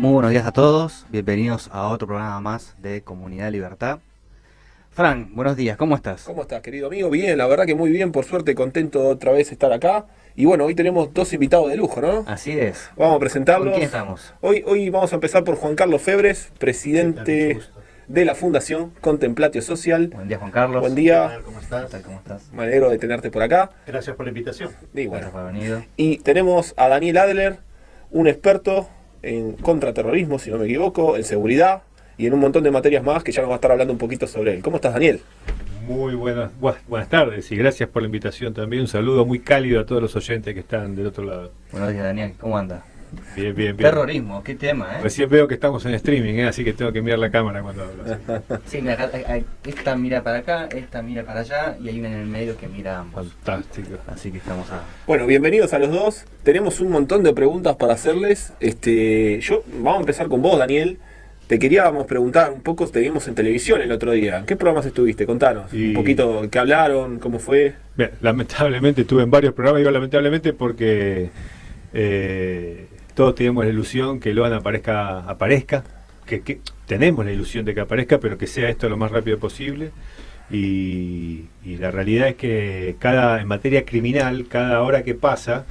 Muy buenos días a todos, bienvenidos a otro programa más de Comunidad Libertad. Fran, buenos días, ¿cómo estás? ¿Cómo estás, querido amigo? Bien, la verdad que muy bien, por suerte, contento otra vez de estar acá. Y bueno, hoy tenemos dos invitados de lujo, ¿no? Así es. Vamos a presentarlos. ¿Con quién estamos? Hoy vamos a empezar por Juan Carlos Febres, presidente de la Fundación Contemplatio Social. Buen día, Juan Carlos. Buen día. ¿Cómo estás? ¿Cómo estás? Me alegro de tenerte por acá. Gracias por la invitación. Y bueno, Gracias por haber venido. y tenemos a Daniel Adler, un experto en contraterrorismo, si no me equivoco, en seguridad y en un montón de materias más que ya nos va a estar hablando un poquito sobre él. ¿Cómo estás, Daniel? Muy buenas tardes y gracias por la invitación también. Un saludo muy cálido a todos los oyentes que están del otro lado. Buenos días, Daniel, ¿cómo anda? Bien. Terrorismo, qué tema, ¿eh? Recién veo que estamos en streaming, así que tengo que mirar la cámara cuando hablo. Sí, mira, esta mira para acá, esta mira para allá y hay una en el medio que mira ambos. Fantástico. Así que estamos a... Bueno, bienvenidos a los dos. Tenemos un montón de preguntas para hacerles. Vamos a empezar con vos, Daniel. Te queríamos preguntar un poco, te vimos en televisión el otro día. ¿En qué programas estuviste? Contanos un poquito qué hablaron, cómo fue. Bien, lamentablemente estuve en varios programas, digo lamentablemente porque todos tenemos la ilusión que Loan aparezca, que tenemos la ilusión de que aparezca, pero que sea esto lo más rápido posible. Y la realidad es que en materia criminal, cada hora que pasa,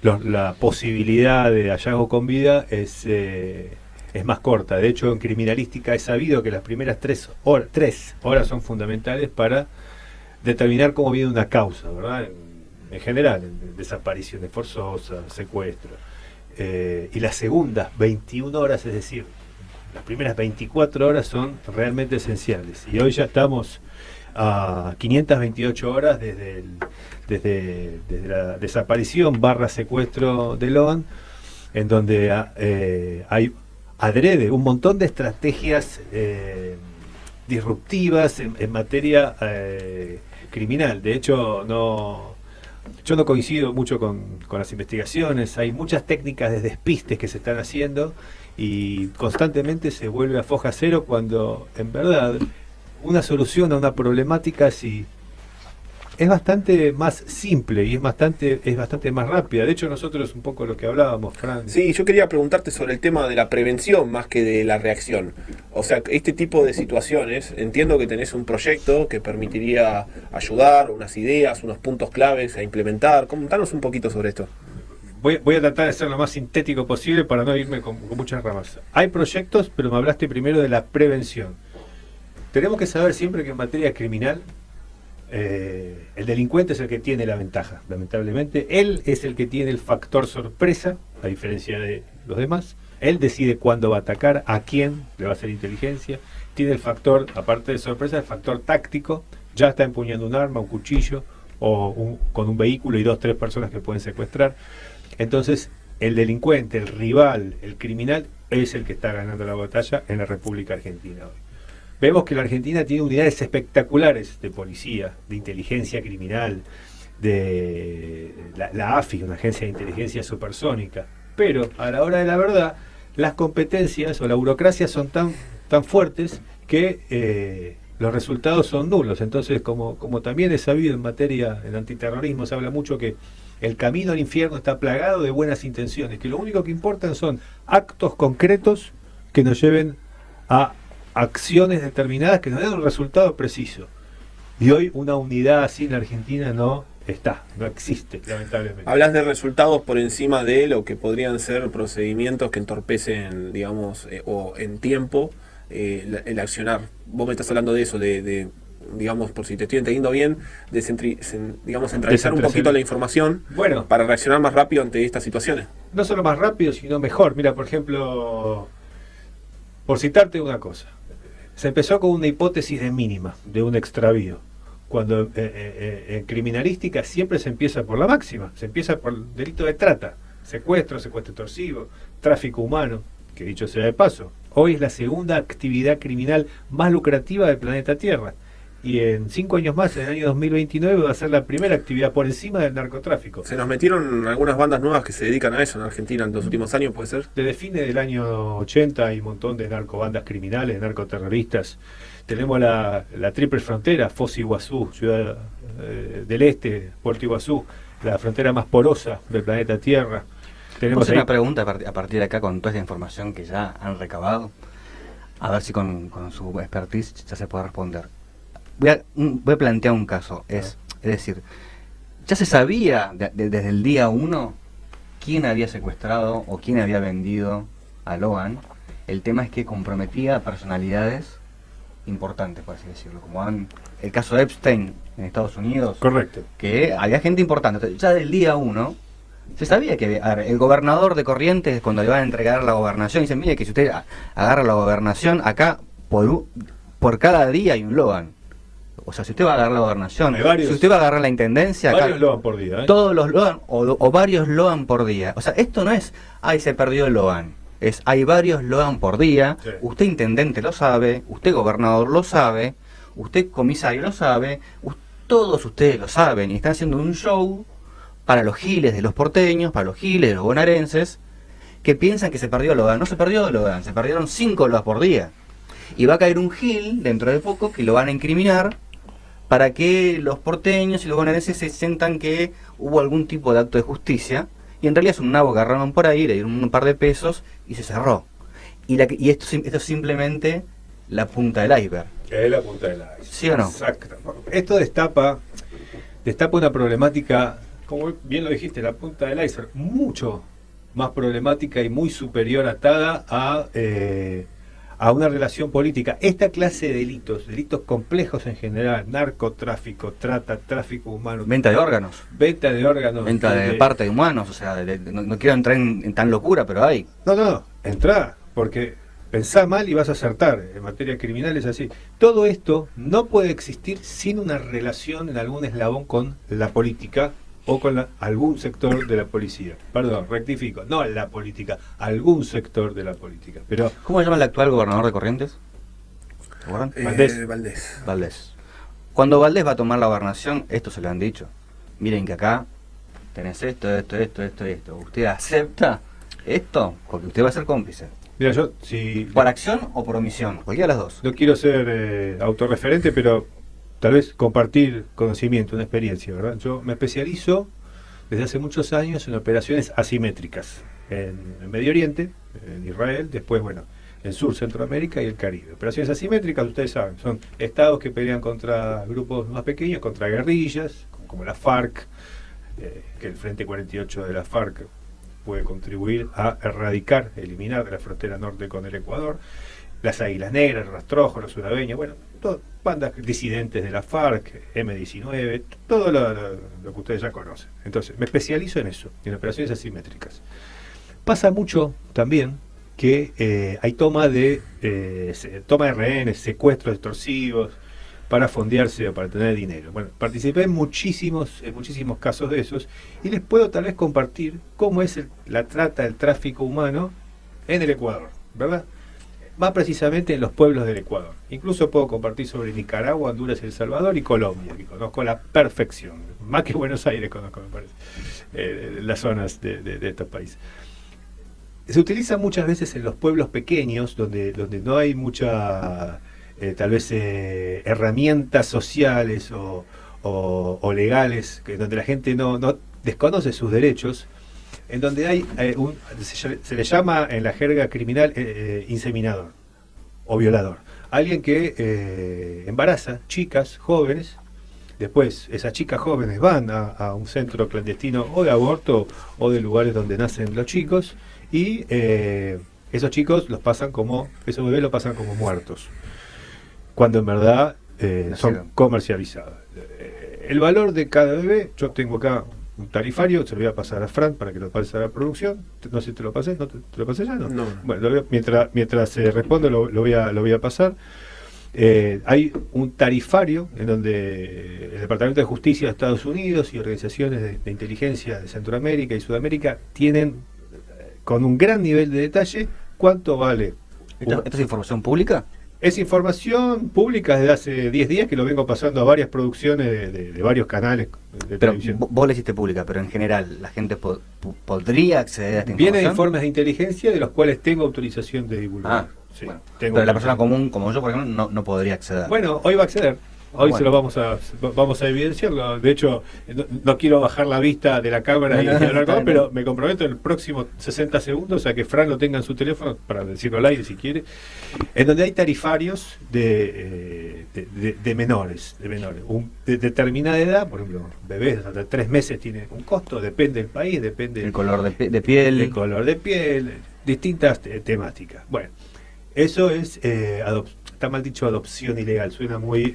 la posibilidad de hallazgo con vida es más corta. De hecho, en criminalística es sabido que las primeras 3 horas son fundamentales para determinar cómo viene una causa, ¿verdad? En general, en desapariciones forzosas, secuestros. Y las segundas 21 horas, es decir, las primeras 24 horas son realmente esenciales. Y hoy ya estamos a 528 horas desde la desaparición / secuestro de Loan, en donde hay adrede un montón de estrategias disruptivas en materia criminal. De hecho, yo no coincido mucho con las investigaciones. Hay muchas técnicas de despistes que se están haciendo y constantemente se vuelve a foja cero cuando en verdad una solución a una problemática es bastante más simple y es bastante más rápida. De hecho, nosotros un poco lo que hablábamos, Fran. Sí, yo quería preguntarte sobre el tema de la prevención más que de la reacción. O sea, este tipo de situaciones, entiendo que tenés un proyecto que permitiría ayudar, unas ideas, unos puntos claves a implementar. Contanos un poquito sobre esto. Voy a tratar de ser lo más sintético posible para no irme con muchas ramas. Hay proyectos, pero me hablaste primero de la prevención. Tenemos que saber siempre que en materia criminal el delincuente es el que tiene la ventaja, lamentablemente. Él es el que tiene el factor sorpresa, a diferencia de los demás. Él decide cuándo va a atacar, a quién le va a hacer inteligencia. Tiene el factor, aparte de sorpresa, el factor táctico. Ya está empuñando un arma, un cuchillo, con un vehículo y 2 o 3 personas que pueden secuestrar. Entonces, el delincuente, el rival, el criminal, es el que está ganando la batalla en la República Argentina hoy. Vemos que la Argentina tiene unidades espectaculares de policía, de inteligencia criminal, de la AFI, una agencia de inteligencia supersónica. Pero a la hora de la verdad, las competencias o la burocracia son tan fuertes que los resultados son nulos. Entonces, como también es sabido en materia del antiterrorismo, se habla mucho que el camino al infierno está plagado de buenas intenciones, que lo único que importan son actos concretos que nos lleven a acciones determinadas que nos den un resultado preciso. Y hoy una unidad así en la Argentina no existe, lamentablemente. Hablas de resultados por encima de lo que podrían ser procedimientos que entorpecen, digamos, o en tiempo el accionar. Vos me estás hablando de eso, digamos, por si te estoy entendiendo bien, centralizar un poquito la información para reaccionar más rápido ante estas situaciones. No solo más rápido, sino mejor. Mira, por ejemplo, por citarte una cosa, se empezó con una hipótesis de mínima, de un extravío, cuando en criminalística siempre se empieza por la máxima, se empieza por el delito de trata, secuestro extorsivo, tráfico humano, que dicho sea de paso, hoy es la segunda actividad criminal más lucrativa del planeta Tierra. Y en 5 años más, en el año 2029, va a ser la primera actividad por encima del narcotráfico. Se nos metieron algunas bandas nuevas que se dedican a eso en Argentina en los últimos años, ¿puede ser? Desde fines del año 80 hay un montón de narcobandas criminales, narcoterroristas. Tenemos la triple frontera, Foz de Iguazú, Ciudad del Este, Puerto Iguazú, la frontera más porosa del planeta Tierra. Tenemos hacer ahí. una pregunta a partir de acá con toda esta información que ya han recabado. A ver si con su expertise ya se puede responder. Voy a plantear un caso. Es decir, ya se sabía desde el día 1 quién había secuestrado o quién había vendido a Logan. El tema es que comprometía a personalidades importantes, por así decirlo, como el caso de Epstein en Estados Unidos. Correcto. Que había gente importante. Entonces, ya del día 1 se sabía que el gobernador de Corrientes, cuando le van a entregar la gobernación, dicen, mire que si usted agarra la gobernación, acá por cada día hay un Logan. O sea, si usted va a agarrar la gobernación, si usted va a agarrar la intendencia, Varios acá, Logan por día, ¿eh? todos los Logan o varios Logan por día. O sea, esto no es, ay, se perdió el Logan. Hay varios Logan por día. Sí. Usted intendente lo sabe, usted gobernador lo sabe, usted comisario lo sabe, todos ustedes lo saben y están haciendo un show para los giles de los porteños, para los giles de los bonaerenses, que piensan que se perdió Logan. No se perdió Logan, se perdieron 5 Logan por día. Y va a caer un gil dentro de poco que lo van a incriminar para que los porteños y los bonaerenses se sientan que hubo algún tipo de acto de justicia. Y en realidad es un nabo que agarraron por ahí, le dieron un par de pesos y se cerró. Y esto es simplemente la punta del iceberg. Es la punta del iceberg. ¿Sí o no? Exacto. Esto destapa una problemática, como bien lo dijiste, la punta del iceberg, mucho más problemática y muy superior atada a una relación política. Esta clase de delitos complejos en general, narcotráfico, tráfico humano, Venta de órganos. venta de órganos, Venta de parte de humanos, o sea, no quiero entrar en tan locura, pero hay. No, entrá, porque pensá mal y vas a acertar. En materia criminal es así. Todo esto no puede existir sin una relación en algún eslabón con la política o con algún sector de la policía. Perdón, rectifico, no la política, algún sector de la política. Pero ¿Cómo se llama el actual gobernador de Corrientes? ¿Se acuerdan? Valdés. Cuando Valdés va a tomar la gobernación, esto se lo han dicho. Miren que acá tenés esto. ¿Usted acepta esto? Porque usted va a ser cómplice. mira, yo si ¿Por acción o por omisión? Cualquiera de las dos. no quiero ser autorreferente, pero tal vez compartir conocimiento, una experiencia, ¿verdad? Yo me especializo desde hace muchos años en operaciones asimétricas en Medio Oriente, en Israel, después, bueno, en Sur Centroamérica y el Caribe. Operaciones asimétricas, ustedes saben, son estados que pelean contra grupos más pequeños, contra guerrillas, como la FARC, que el Frente 48 de la FARC puede contribuir a erradicar, eliminar de la frontera norte con el Ecuador, las Águilas Negras, los Rastrojos, los Surabeños, bueno, bandas disidentes de la FARC, M19, todo lo que ustedes ya conocen. Entonces, me especializo en eso, en operaciones asimétricas. Pasa mucho también que hay toma de rehenes, secuestros extorsivos, para fondearse o para tener dinero. Bueno, participé en muchísimos casos de esos y les puedo tal vez compartir cómo es la trata, el tráfico humano en el Ecuador, ¿verdad? Más precisamente en los pueblos del Ecuador. Incluso puedo compartir sobre Nicaragua, Honduras, El Salvador y Colombia, que conozco a la perfección. Más que Buenos Aires conozco, me parece, las zonas de estos países. Se utiliza muchas veces en los pueblos pequeños, donde no hay mucha, tal vez, herramientas sociales o legales, donde la gente no desconoce sus derechos, en donde hay se le llama en la jerga criminal inseminador o violador. Alguien que embaraza chicas jóvenes, después esas chicas jóvenes van a un centro clandestino o de aborto o de lugares donde nacen los chicos y esos chicos esos bebés los pasan como muertos, cuando en verdad son comercializados. El valor de cada bebé, yo tengo acá un tarifario, se lo voy a pasar a Fran para que lo pase a la producción. No sé si te lo pasé, ¿no te lo pasé ya? No. Bueno, mientras respondo lo voy a pasar. Hay un tarifario en donde el Departamento de Justicia de Estados Unidos y organizaciones de inteligencia de Centroamérica y Sudamérica tienen con un gran nivel de detalle cuánto vale. ¿Esto es información pública? Es información pública desde hace 10 días que lo vengo pasando a varias producciones de varios canales de Pero televisión. vos la hiciste pública, pero en general, ¿la gente podría acceder a esta información? Vienen informes de inteligencia de los cuales tengo autorización de divulgar. Sí, bueno. tengo Pero la persona común, como yo, por ejemplo, no podría acceder. Bueno, hoy va a acceder. Hoy Bueno. se lo vamos a evidenciarlo. De hecho, no quiero bajar la vista de la cámara y hablar con él, pero me comprometo en el próximo 60 segundos a que Fran lo tenga en su teléfono, para decirlo al aire si quiere, en donde hay tarifarios de menores, de determinada edad. Por ejemplo, bebés hasta 3 meses tienen un costo, depende del país, depende El color de piel. el color de piel, distintas temáticas. Bueno, eso es está mal dicho adopción ilegal, suena muy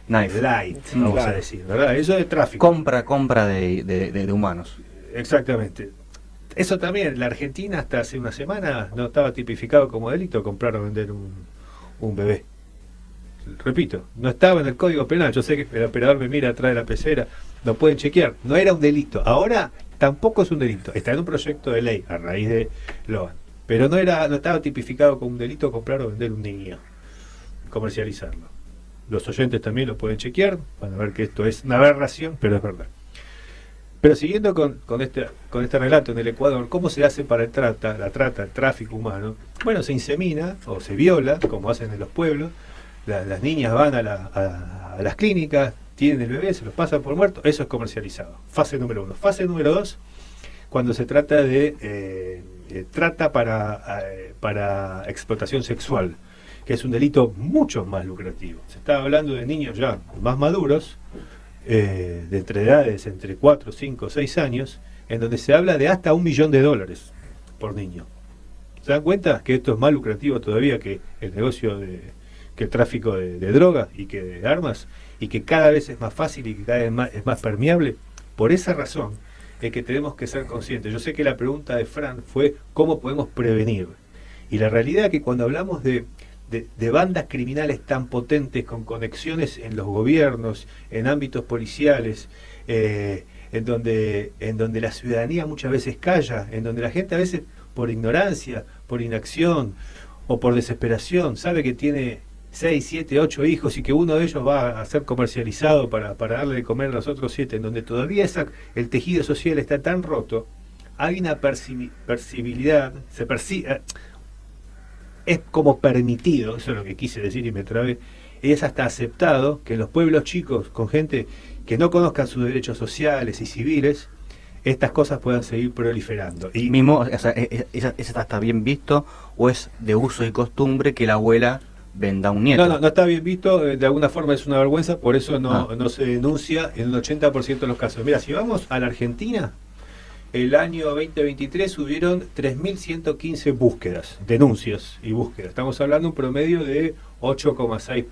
Knife. light, Sí, vamos claro. a decir, ¿verdad? Eso es tráfico. Compra de humanos. Exactamente. Eso también, la Argentina hasta hace una semana no estaba tipificado como delito comprar o vender un bebé. Repito, no estaba en el Código Penal. Yo sé que el operador me mira atrás de la pecera, lo pueden chequear. No era un delito. Ahora tampoco es un delito. Está en un proyecto de ley a raíz de Logan. Pero no estaba tipificado como un delito comprar o vender un niño, comercializarlo. Los oyentes también lo pueden chequear, van a ver que esto es una aberración, pero es verdad. Pero siguiendo con este relato en el Ecuador, ¿cómo se hace para la trata, el tráfico humano? Bueno, se insemina o se viola, como hacen en los pueblos. Las niñas van a las clínicas, tienen el bebé, se los pasan por muerto, eso es comercializado. Fase número 1. Fase número 2, cuando se trata de trata para explotación sexual, que es un delito mucho más lucrativo. Se está hablando de niños ya más maduros, de entre edades entre 4, 5, 6 años, en donde se habla de hasta $1 millón por niño. ¿Se dan cuenta que esto es más lucrativo todavía que el negocio que el tráfico de drogas y que de armas, y que cada vez es más fácil y que cada vez es más permeable? Por esa razón es que tenemos que ser conscientes. Yo sé que la pregunta de Fran fue ¿cómo podemos prevenir? Y la realidad es que cuando hablamos de bandas criminales tan potentes, con conexiones en los gobiernos, en ámbitos policiales, en donde la ciudadanía muchas veces calla, en donde la gente a veces por ignorancia, por inacción o por desesperación sabe que tiene 6, 7, 8 hijos y que uno de ellos va a ser comercializado para darle de comer a los otros 7, en donde todavía el tejido social está tan roto, hay una percibilidad, es como permitido, eso es lo que quise decir y me trabé, es hasta aceptado que en los pueblos chicos, con gente que no conozcan sus derechos sociales y civiles, estas cosas puedan seguir proliferando. Y Mismo, o sea, ¿eso está bien visto o es de uso y costumbre que la abuela venda un nieto? no está bien visto, de alguna forma es una vergüenza, por eso no se denuncia en el 80% de los casos. Mira, si vamos a la Argentina, el año 2023 hubieron 3.115 búsquedas, denuncias y búsquedas. Estamos hablando de un promedio de 8,6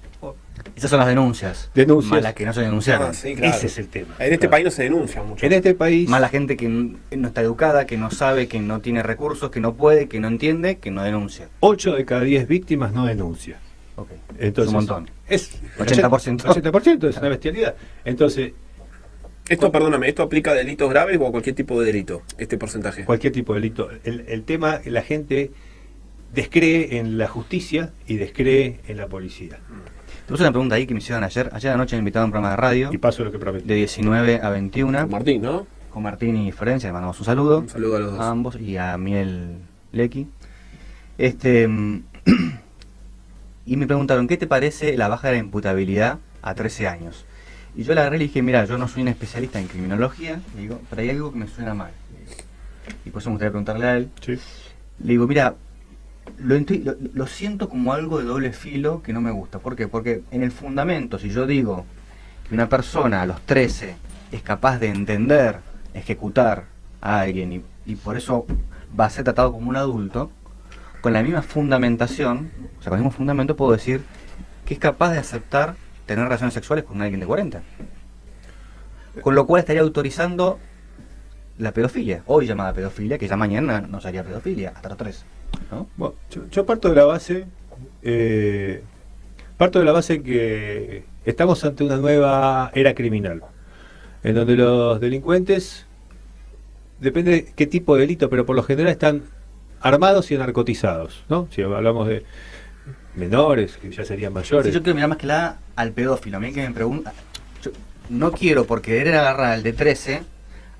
Esas son las denuncias. denuncias. Más las que no se denunciaron. Ah, sí, claro. Ese es el tema. En este Claro. país no se denuncia mucho. En este país, Más la gente que no está educada, que no sabe, que no tiene recursos, que no puede, que no entiende, que no denuncia. 8 de cada 10 víctimas no denuncian. Okay. Entonces, Es un montón. Es 80%. 80% es una bestialidad. Entonces, Perdóname, ¿esto aplica a delitos graves o a cualquier tipo de delito, este porcentaje? cualquier tipo de delito. El tema, la gente descree en la justicia y descree en la policía. Te puse una pregunta ahí que me hicieron ayer. Ayer anoche me invitaron a un programa de radio Y paso lo que prometí. de 19 a 21 Con Martín, ¿no? con Martín y Florencia. Le mandamos un saludo. Un saludo a los dos. A ambos y a Miel Lecky. Y me preguntaron, ¿qué te parece la baja de la imputabilidad a 13 años? Y yo la agarré y le dije, mira, yo no soy un especialista en criminología, le digo, pero hay algo que me suena mal. Y por eso me gustaría preguntarle a él. Sí. Le digo, mira, lo siento como algo de doble filo que no me gusta. ¿Por qué? Porque en el fundamento, si yo digo que una persona a los 13 es capaz de entender, ejecutar a alguien y por eso va a ser tratado como un adulto, con la misma fundamentación, o sea, con el mismo fundamento puedo decir que es capaz de aceptar tener relaciones sexuales con alguien de 40. Con lo cual estaría autorizando la pedofilia, hoy llamada pedofilia, que ya mañana no sería pedofilia, hasta los 13. ¿No? Bueno, yo parto de la base, que estamos ante una nueva era criminal, en donde los delincuentes, depende de qué tipo de delito, pero por lo general están armados y narcotizados, ¿no? Si hablamos de menores, que ya serían mayores. Sí, yo quiero mirar más que nada al pedófilo. A mí que me pregunta, yo no quiero por querer agarrar al de 13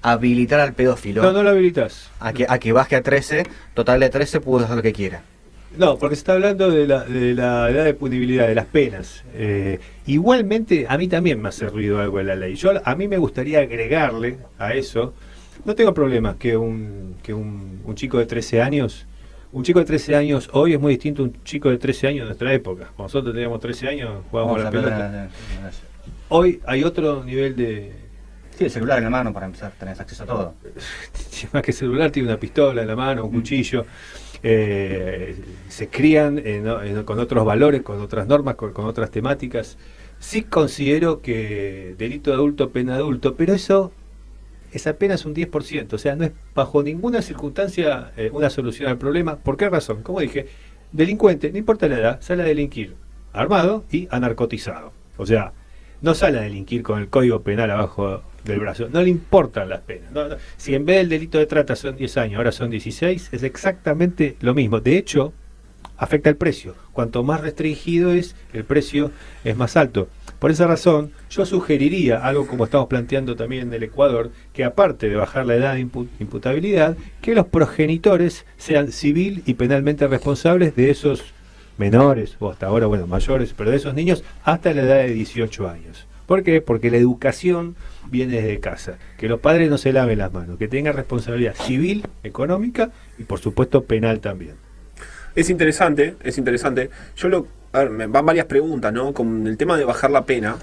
habilitar al pedófilo No lo habilitas. a que baje a 13, total de 13 pudo hacer lo que quiera. No, porque se está hablando de la edad de punibilidad, de las penas. Igualmente, a mí también me hace ruido algo de la ley. A mí me gustaría agregarle a eso, no tengo problema que un chico de 13 años, un chico de 13 años hoy es muy distinto a un chico de 13 años de nuestra época. Cuando nosotros teníamos 13 años, jugábamos a la pelota. Hoy hay otro nivel de... Sí, el celular en la mano para empezar, tenés acceso a todo. Más que celular, tiene una pistola en la mano, un cuchillo. Se crían con otros valores, con otras normas, con otras temáticas. Sí considero que delito de adulto, pena de adulto, pero eso es apenas un 10%, o sea, no es bajo ninguna circunstancia una solución al problema. ¿Por qué razón? Como dije, delincuente, no importa la edad, sale a delinquir armado y anarcotizado. O sea, no sale a delinquir con el código penal abajo del brazo, no le importan las penas. No. Si en vez del delito de trata son 10 años, ahora son 16, es exactamente lo mismo. De hecho, afecta el precio. Cuanto más restringido es, el precio es más alto. Por esa razón, yo sugeriría, algo como estamos planteando también en el Ecuador, que aparte de bajar la edad de imputabilidad, que los progenitores sean civil y penalmente responsables de esos menores, o hasta ahora, bueno, mayores, pero de esos niños hasta la edad de 18 años. ¿Por qué? Porque la educación viene desde casa. Que los padres no se laven las manos, que tengan responsabilidad civil, económica y por supuesto penal también. Es interesante, es interesante. A ver, me van varias preguntas, ¿no? Con el tema de bajar la pena,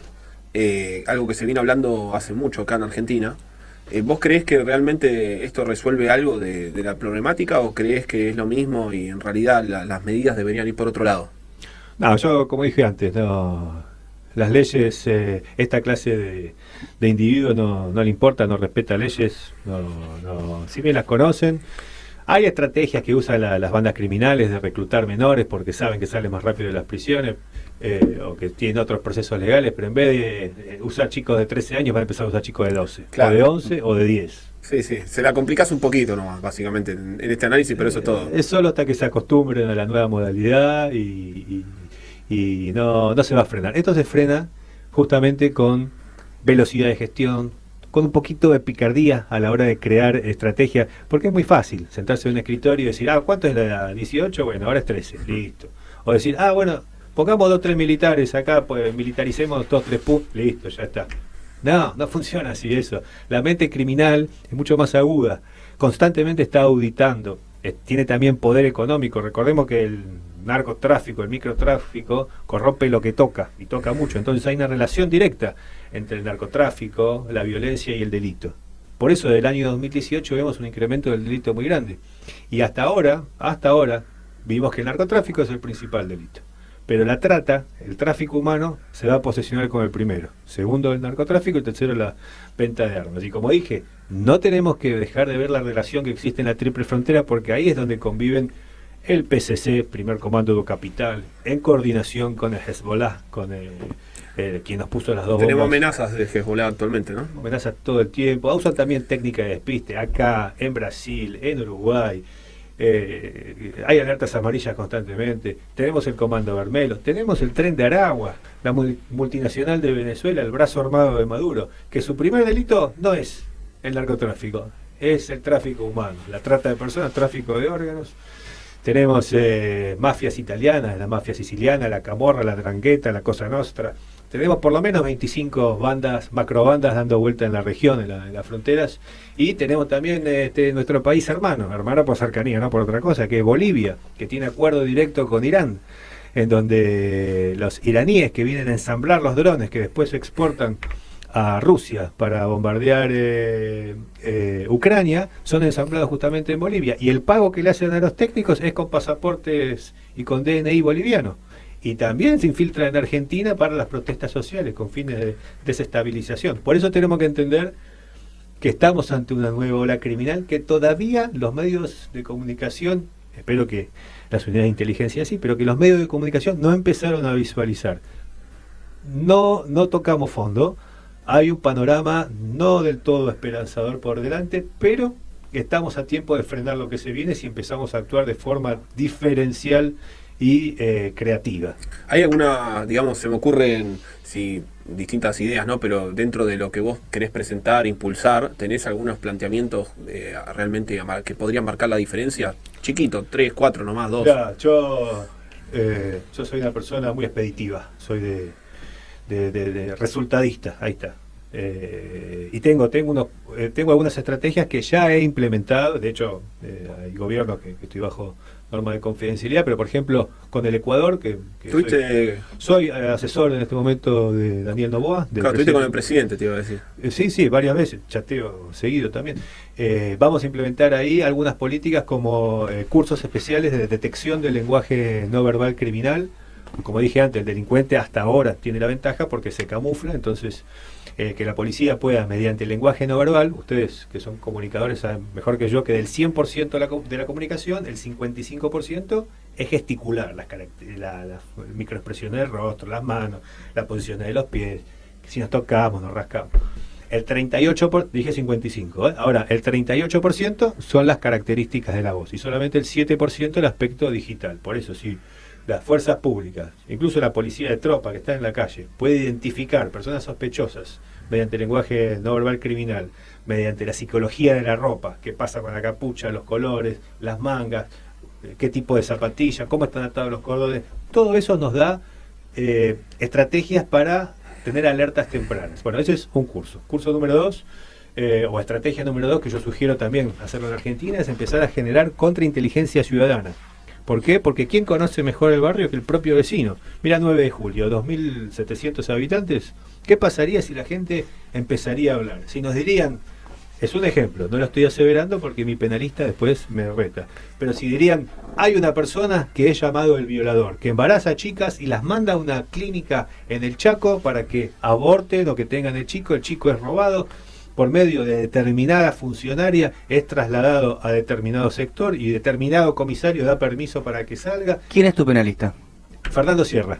algo que se viene hablando hace mucho acá en Argentina. ¿Vos creés que realmente esto resuelve algo de la problemática o creés que es lo mismo y en realidad las medidas deberían ir por otro lado? No, yo como dije antes, no, las leyes, esta clase de individuos no le importa, no respeta leyes, si bien las conocen. Hay estrategias que usan las bandas criminales de reclutar menores porque saben que salen más rápido de las prisiones o que tienen otros procesos legales, pero en vez de usar chicos de 13 años van a empezar a usar chicos de 12, claro, o de 11 o de 10. Sí, se la complicás un poquito nomás, básicamente, en este análisis, pero eso es todo. Es solo hasta que se acostumbren a la nueva modalidad y no se va a frenar. Esto se frena justamente con velocidad de gestión, con un poquito de picardía a la hora de crear estrategias, porque es muy fácil sentarse en un escritorio y decir, ¿cuánto es la edad? 18, bueno, ahora es 13, listo. O decir, bueno, pongamos 2, 3 militares acá, pues militaricemos 2, 3 listo, ya está. No funciona así eso. La mente criminal es mucho más aguda, constantemente está auditando, tiene también poder económico. Recordemos que el narcotráfico, el microtráfico, corrompe lo que toca, y toca mucho. Entonces hay una relación directa entre el narcotráfico, la violencia y el delito. Por eso del año 2018 vemos un incremento del delito muy grande. Y hasta ahora, vimos que el narcotráfico es el principal delito. Pero la trata, el tráfico humano, se va a posesionar con el primero. Segundo, el narcotráfico, y tercero, la venta de armas. Y como dije, no tenemos que dejar de ver la relación que existe en la triple frontera, porque ahí es donde conviven el PCC, Primer Comando de Capital, en coordinación con el Hezbollah, con quien nos puso las dos Tenemos bombas. amenazas de Hezbollah actualmente, ¿no? Amenazas todo el tiempo. Usan también técnica de despiste acá, en Brasil, en Uruguay. Hay alertas amarillas constantemente. Tenemos el Comando Bermelo, tenemos el Tren de Aragua, la multinacional de Venezuela, el brazo armado de Maduro, que su primer delito no es el narcotráfico, es el tráfico humano, la trata de personas, tráfico de órganos. Tenemos mafias italianas, la mafia siciliana, la Camorra, la Drangheta, la Cosa Nostra. Tenemos por lo menos 25 bandas, macrobandas dando vuelta en la región, en las fronteras. Y tenemos también nuestro país hermano por cercanía, no por otra cosa, que es Bolivia, que tiene acuerdo directo con Irán, en donde los iraníes que vienen a ensamblar los drones que después se exportan a Rusia para bombardear Ucrania, son ensamblados justamente en Bolivia. Y el pago que le hacen a los técnicos es con pasaportes y con DNI boliviano. Y también se infiltra en Argentina para las protestas sociales con fines de desestabilización. Por eso tenemos que entender que estamos ante una nueva ola criminal que todavía los medios de comunicación, espero que las unidades de inteligencia sí, pero que los medios de comunicación no empezaron a visualizar. No tocamos fondo. Hay un panorama no del todo esperanzador por delante, pero estamos a tiempo de frenar lo que se viene si empezamos a actuar de forma diferencial y creativa. ¿Hay alguna, digamos, se me ocurren distintas ideas, ¿no? Pero dentro de lo que vos querés presentar, impulsar, ¿tenés algunos planteamientos realmente que podrían marcar la diferencia? Chiquito, 3, 4 nomás, 2. Mirá, yo soy una persona muy expeditiva, soy de resultadista, ahí está. Y tengo algunas estrategias que ya he implementado. De hecho, hay gobiernos que estoy bajo normas de confidencialidad, pero por ejemplo con el Ecuador, que soy asesor en este momento de Daniel Noboa. Claro, estuviste con el presidente, te iba a decir. Sí, varias veces, chateo seguido también. Vamos a implementar ahí algunas políticas como cursos especiales de detección del lenguaje no verbal criminal. Como dije antes, el delincuente hasta ahora tiene la ventaja porque se camufla, entonces que la policía pueda, mediante el lenguaje no verbal, ustedes que son comunicadores saben mejor que yo que del 100% de la comunicación, el 55% es gesticular, las microexpresiones del rostro, las manos, la posición de los pies, si nos tocamos, nos rascamos. El 38%, dije 55%, ahora el 38% son las características de la voz y solamente el 7% el aspecto digital. Por eso sí, las fuerzas públicas, incluso la policía de tropa que está en la calle, puede identificar personas sospechosas mediante el lenguaje no verbal criminal, mediante la psicología de la ropa, qué pasa con la capucha, los colores, las mangas, qué tipo de zapatilla, cómo están atados los cordones. Todo eso nos da estrategias para tener alertas tempranas. Bueno, ese es un curso. Curso número 2, o estrategia número 2, que yo sugiero también hacerlo en Argentina, es empezar a generar contrainteligencia ciudadana. ¿Por qué? Porque ¿quién conoce mejor el barrio que el propio vecino? Mira, 9 de julio, 2.700 habitantes. ¿Qué pasaría si la gente empezaría a hablar? Si nos dirían, es un ejemplo, no lo estoy aseverando porque mi penalista después me reta, pero si dirían, hay una persona que es llamado el violador, que embaraza a chicas y las manda a una clínica en el Chaco para que aborten o que tengan el chico es robado, por medio de determinada funcionaria es trasladado a determinado sector y determinado comisario da permiso para que salga. ¿Quién es tu penalista? Fernando Sierra,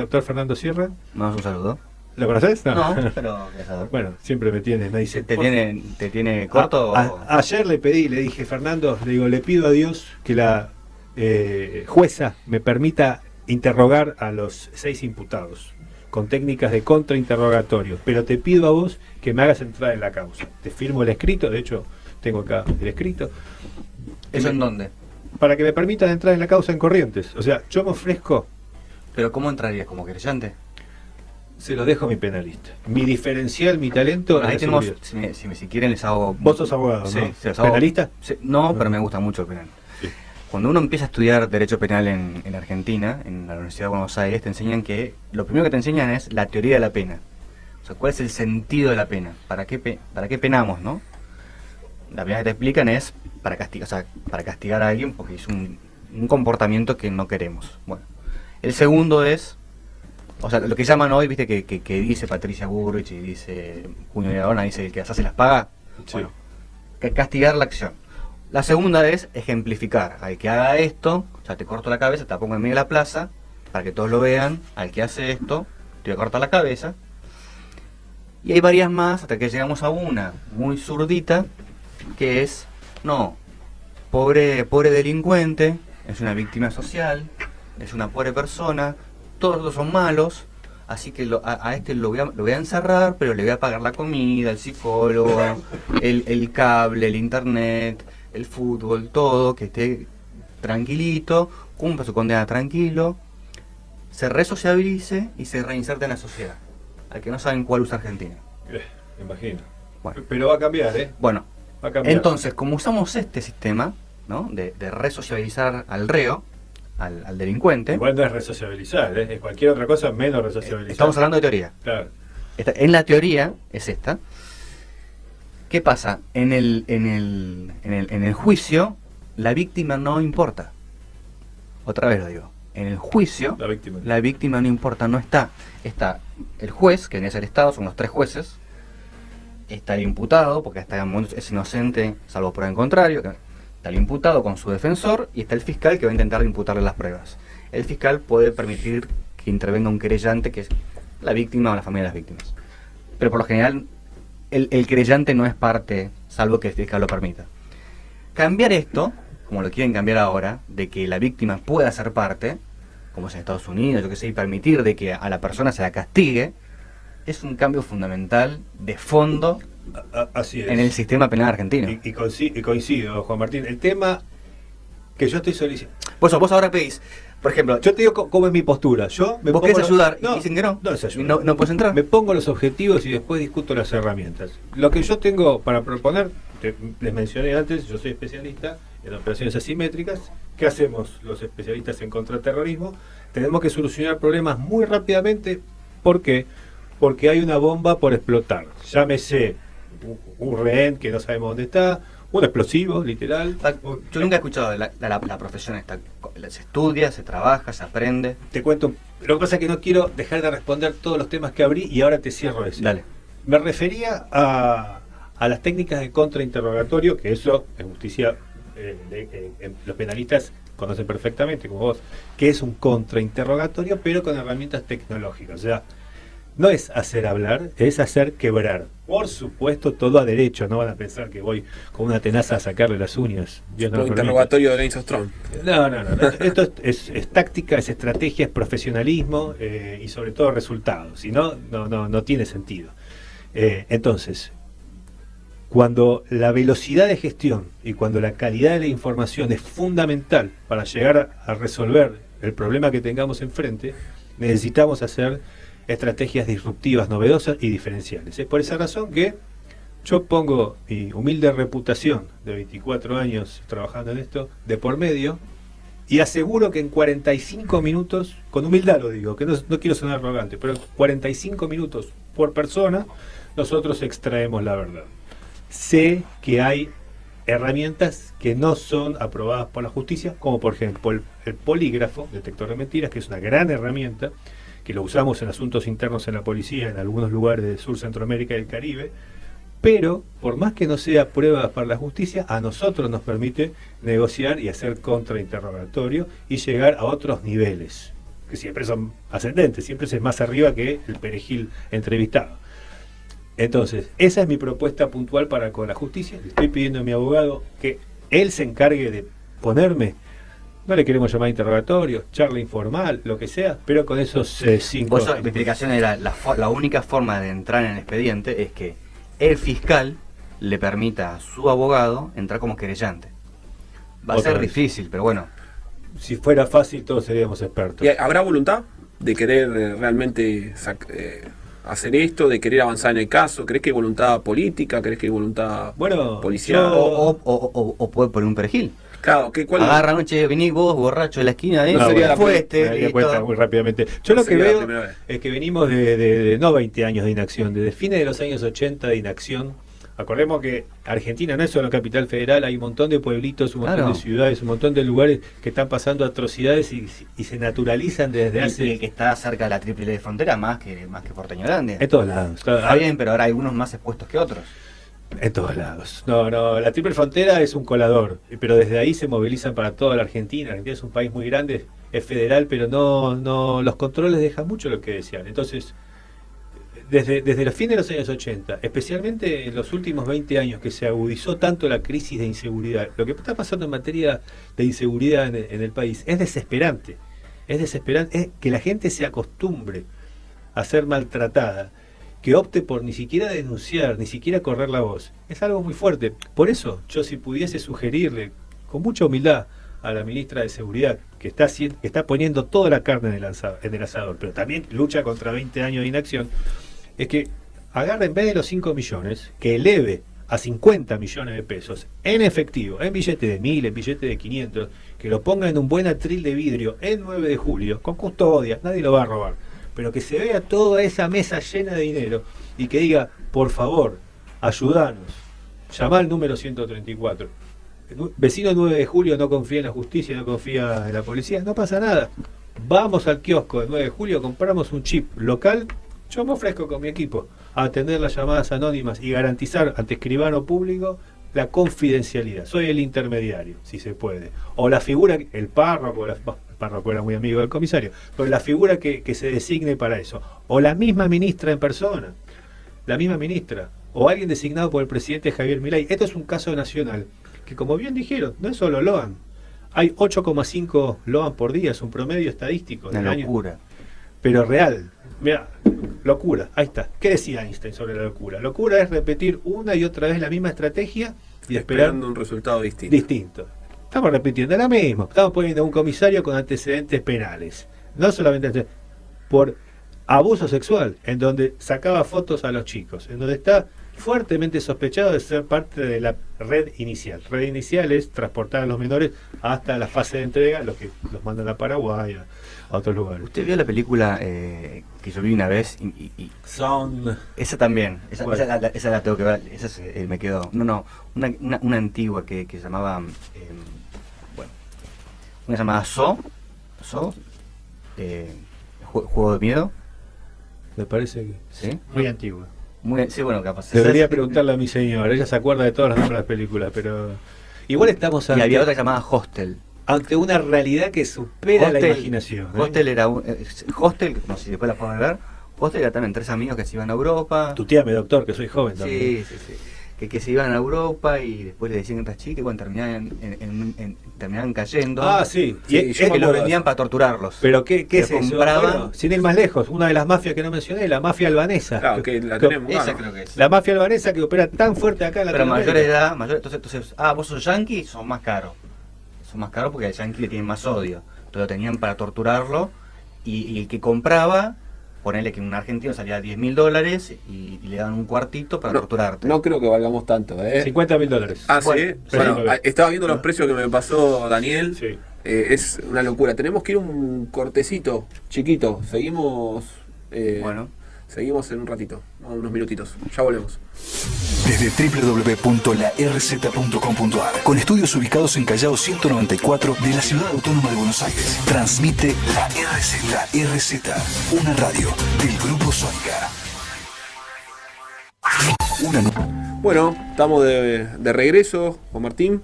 doctor Fernando Sierra. Vamos, un saludo. ¿Lo conoces? No, pero... Bueno, siempre me dice... ¿Te tiene corto? Ayer le dije, Fernando, le pido a Dios que la jueza me permita interrogar a los 6 imputados con técnicas de contrainterrogatorio, pero te pido a vos que me hagas entrar en la causa. Te firmo el escrito, de hecho tengo acá el escrito. ¿Eso en dónde? Para que me permitan entrar en la causa en Corrientes. O sea, yo me ofrezco... ¿Pero cómo entrarías? ¿Como querellante? Se lo dejo a mi penalista. Mi diferencial, mi talento... Bueno, ahí tenemos, si quieren les hago... Vos sos abogado, sí, ¿no? ¿Se los hago? ¿Penalista? Sí, no, pero me gusta mucho el penal. Sí. Cuando uno empieza a estudiar Derecho Penal en Argentina, en la Universidad de Buenos Aires, te enseñan que... Lo primero que te enseñan es la teoría de la pena. O sea, ¿cuál es el sentido de la pena? ¿Para qué penamos, no? La primera que te explican es para castigar a alguien porque hizo un comportamiento que no queremos. Bueno, el segundo es... O sea, lo que llaman hoy, viste, que dice Patricia Bullrich y dice Junio de Gaona, dice el que las hace las paga. Sí. Bueno, castigar la acción. La segunda es ejemplificar. Al que haga esto, o sea, te corto la cabeza, te la pongo en medio de la plaza, para que todos lo vean. Al que hace esto, te voy a cortar la cabeza. Y hay varias más, hasta que llegamos a una muy zurdita, que es, no, pobre delincuente, es una víctima social, es una pobre persona, todos son malos, así que a este lo voy a encerrar, pero le voy a pagar la comida, el psicólogo, el cable, el internet, el fútbol, todo, que esté tranquilito, cumpla su condena tranquilo, se resociabilice y se reinserte en la sociedad. Al que no saben cuál usa Argentina. Me imagino. Bueno. Pero va a cambiar, ¿eh? Bueno, Va a cambiar. entonces, como usamos este sistema, ¿no? de resociabilizar al reo, al delincuente. Igual no es resociabilizar, ¿eh? Es cualquier otra cosa menos resociabilizar. Estamos hablando de teoría. Claro. En la teoría es esta. ¿Qué pasa? En el juicio, la víctima no importa. Otra vez lo digo. En el juicio, la víctima no importa, no está. Está el juez, que es el Estado, son los 3 jueces. Está el imputado, porque hasta el momento es inocente, salvo prueba en contrario. Está el imputado con su defensor y está el fiscal que va a intentar imputarle las pruebas. El fiscal puede permitir que intervenga un querellante, que es la víctima o la familia de las víctimas. Pero por lo general, el querellante no es parte, salvo que el fiscal lo permita. Cambiar esto, como lo quieren cambiar ahora, de que la víctima pueda ser parte, como es en Estados Unidos, yo que sé, y permitir de que a la persona se la castigue, es un cambio fundamental de fondo Así es. en el sistema penal argentino. Y coincido, Juan Martín. El tema que yo estoy solicitando... Vos ahora pedís, por ejemplo, Yo te digo cómo es mi postura. vos querés ayudar y dicen que no, les ayudo. no puedes entrar. Me pongo los objetivos y después discuto las herramientas. Lo que yo tengo para proponer, les mencioné antes, yo soy especialista en operaciones asimétricas. ¿Qué hacemos los especialistas en contraterrorismo? Tenemos que solucionar problemas muy rápidamente. ¿Por qué? Porque hay una bomba por explotar. Llámese un rehén que no sabemos dónde está, un explosivo, literal. Yo nunca he escuchado la profesión esta. Se estudia, se trabaja, se aprende. Te cuento, lo que pasa es que no quiero dejar de responder todos los temas que abrí y ahora te cierro ese. Dale. Me refería a las técnicas de contrainterrogatorio, que eso en justicia los penalistas conocen perfectamente, como vos, que es un contrainterrogatorio, pero con herramientas tecnológicas. O sea, no es hacer hablar, es hacer quebrar. Por supuesto, todo a derecho, no van a pensar que voy con una tenaza a sacarle las uñas. Dios no lo permita. Interrogatorio de Lance Strong. No. Esto es táctica, es estrategia, es profesionalismo y sobre todo resultados. Si no, no tiene sentido. Entonces, cuando la velocidad de gestión y cuando la calidad de la información es fundamental para llegar a resolver el problema que tengamos enfrente, necesitamos hacer estrategias disruptivas, novedosas y diferenciales. Es por esa razón que yo pongo mi humilde reputación de 24 años trabajando en esto de por medio y aseguro que en 45 minutos, con humildad lo digo, que no quiero sonar arrogante, pero 45 minutos por persona nosotros extraemos la verdad. Sé que hay herramientas que no son aprobadas por la justicia, como por ejemplo el polígrafo, detector de mentiras, que es una gran herramienta, que lo usamos en asuntos internos en la policía, en algunos lugares de Sur, Centroamérica y el Caribe, pero por más que no sea prueba para la justicia, a nosotros nos permite negociar y hacer contrainterrogatorio y llegar a otros niveles, que siempre son ascendentes, siempre es más arriba que el perejil entrevistado. Entonces, esa es mi propuesta puntual para con la justicia. Le estoy pidiendo a mi abogado que él se encargue de ponerme, no le queremos llamar interrogatorio, charla informal, lo que sea, pero con esos 5 Mi explicación era la única forma de entrar en el expediente es que el fiscal le permita a su abogado entrar como querellante. Va a ser difícil, pero bueno. Si fuera fácil, todos seríamos expertos. ¿Y habrá voluntad de querer realmente hacer esto, de querer avanzar en el caso? ¿Crees que hay voluntad política? ¿Crees que hay voluntad policial? O puede poner un perejil. Claro, ¿cuál agarra noche, venís vos, borracho de la esquina, no sería la fue este. Me daría cuenta muy rápidamente. Yo lo que sería veo es que venimos de no 20 años de inacción, desde fines de los años 80 de inacción. Acordemos que Argentina no es solo capital federal, hay un montón de pueblitos, un montón de ciudades, un montón de lugares que están pasando atrocidades y se naturalizan desde hace... que está cerca de la triple frontera más que Porteño Grande. En todos lados. Claro. Está bien, pero ahora hay unos más expuestos que otros. En todos lados. No, la triple frontera es un colador, pero desde ahí se movilizan para toda la Argentina. Argentina es un país muy grande, es federal, pero no los controles dejan mucho lo que desean. Entonces, desde los fines de los años 80, especialmente en los últimos 20 años que se agudizó tanto la crisis de inseguridad, lo que está pasando en materia de inseguridad en el país es desesperante. Es desesperante que la gente se acostumbre a ser maltratada, que opte por ni siquiera denunciar, ni siquiera correr la voz. Es algo muy fuerte. Por eso, yo si pudiese sugerirle, con mucha humildad, a la ministra de Seguridad, que está poniendo toda la carne en el asador, pero también lucha contra 20 años de inacción, es que agarre en vez de los 5 millones, que eleve a 50 millones de pesos en efectivo, en billete de 1000, en billete de 500, que lo ponga en un buen atril de vidrio el 9 de julio, con custodia, nadie lo va a robar, pero que se vea toda esa mesa llena de dinero y que diga, por favor, ayúdanos, llama al número 134. El vecino 9 de julio no confía en la justicia, no confía en la policía, no pasa nada. Vamos al kiosco del 9 de julio, compramos un chip local, yo me ofrezco con mi equipo a atender las llamadas anónimas y garantizar ante escribano público la confidencialidad. Soy el intermediario, si se puede. O la figura, el párroco, el párroco era muy amigo del comisario, pero la figura que se designe para eso. O la misma ministra en persona, la misma ministra, o alguien designado por el presidente Javier Milei. Esto es un caso nacional. que como bien dijeron, no es solo Loan. Hay 8,5 Loan por día, es un promedio estadístico del Una año. locura. Pero real. Mira, locura, ahí está. ¿Qué decía Einstein sobre la locura? Locura es repetir una y otra vez la misma estrategia y esperar Esperando un resultado distinto. distinto. Estamos repitiendo la misma. Estamos poniendo a un comisario con antecedentes penales. No solamente por abuso sexual, en donde sacaba fotos a los chicos, en donde está fuertemente sospechado de ser parte de la red inicial. Red inicial es transportar a los menores hasta la fase de entrega, los que los mandan a Paraguay, a otros lugares. ¿Usted vio la película que yo vi una vez? Son... Esa también, ¿Cuál? esa la tengo que ver, esa me quedó. No, una antigua que llamaba, bueno, una llamada Juego de Miedo, Me parece que... ¿sí? Muy antigua. Sí, bueno, capaz. Debería preguntarle a mi señora, ella se acuerda de todos los nombres de las películas, pero... Igual estamos Y había otra llamada Hostel. ante una realidad que supera la imaginación. Hostel era Hostel, no sé si después la pueden ver. Hostel era también 3 amigos que se iban a Europa. Tuteame, doctor, que soy joven también. Sí. Que se iban a Europa y después le decían a otras chicas, bueno, terminaban cayendo. Ah, sí. Sí, Y yo me que lo acuerdo. vendían para torturarlos. Pero ¿qué que es eso? compraban- Bueno, sin ir más lejos, una de las mafias que no mencioné, la mafia albanesa. Claro, que la tenemos. Esa Claro. creo que es. La mafia albanesa que opera tan fuerte acá en Pero Latinoamérica. mayor edad, entonces, vos sos yankee, son más caros. Son más caros porque al yankee le tienen más odio. Entonces lo tenían para torturarlo y el que compraba, ponele que un argentino salía $10.000 y le daban un cuartito para torturarte. No creo que valgamos tanto, ¿eh? $50.000. Ah, Bueno, sí. Bueno, sí. estaba viendo los precios que me pasó Daniel. Sí. Es una locura. Tenemos que ir un cortecito chiquito. Seguimos. Bueno. Seguimos en un ratito, unos minutitos. Ya volvemos. Desde www.larz.com.ar, con estudios ubicados en Callao 194 de la Ciudad Autónoma de Buenos Aires, transmite la RZ, una radio del Grupo Sónica. Bueno, estamos de regreso, Juan Martín.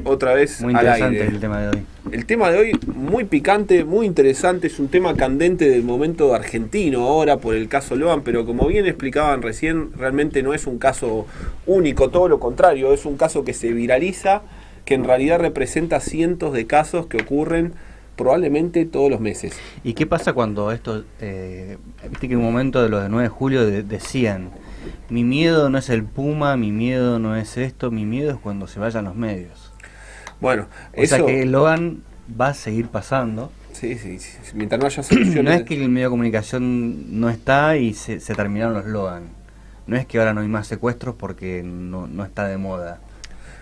Otra vez Muy al interesante aire. el tema de hoy. El tema de hoy, muy picante, muy interesante, es un tema candente del momento argentino ahora por el caso Loan, pero como bien explicaban recién, realmente no es un caso único, todo lo contrario, es un caso que se viraliza, que en realidad representa cientos de casos que ocurren probablemente todos los meses. ¿Y qué pasa cuando esto, viste que en un momento de los de 9 de julio decían, mi miedo no es el Puma, mi miedo no es esto, mi miedo es cuando se vayan los medios? Bueno, O sea que Logan va a seguir pasando. sí, mientras no haya soluciones. No es que el medio de comunicación no está y se terminaron los Logan. No es que ahora no hay más secuestros porque no está de moda,